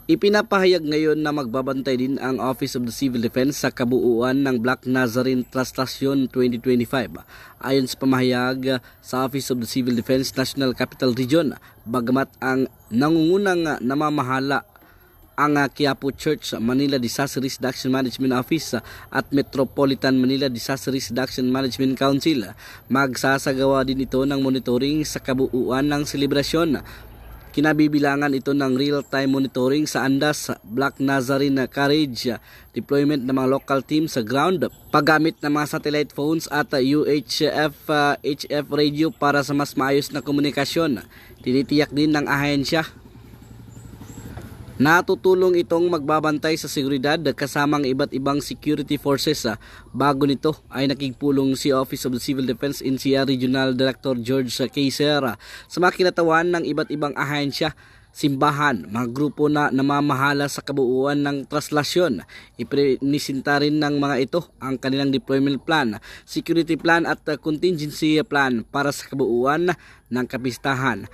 Ipinapahayag ngayon na magbabantay din ang Office of the Civil Defense sa kabuuan ng Black Nazarene Translation 2025. Ayon sa pamahayag sa Office of the Civil Defense National Capital Region, bagamat ang nangungunang namamahala ang Quiapo Church Manila Disaster Risk Reduction Management Office at Metropolitan Manila Disaster Risk Reduction Management Council, magsasagawa din ito ng monitoring sa kabuuan ng selebrasyon. Kinabibilangan ito ng real-time monitoring sa andas, Black Nazarene Carriage, deployment ng mga local team sa ground, paggamit ng mga satellite phones at UHF radio para sa mas maayos na komunikasyon. Tinitiyak din ng ahensya natutulong itong magbabantay sa seguridad kasamang iba't ibang security forces. Bago nito ay nakikipulong si Office of the Civil Defense NCR Regional Director George Kaiser sa mga kinatawan ng iba't ibang ahensya, simbahan, mga grupo na namamahala sa kabuuan ng traslasyon. Ipinisinta rin ng mga ito ang kanilang deployment plan, security plan at contingency plan para sa kabuuan ng kapistahan.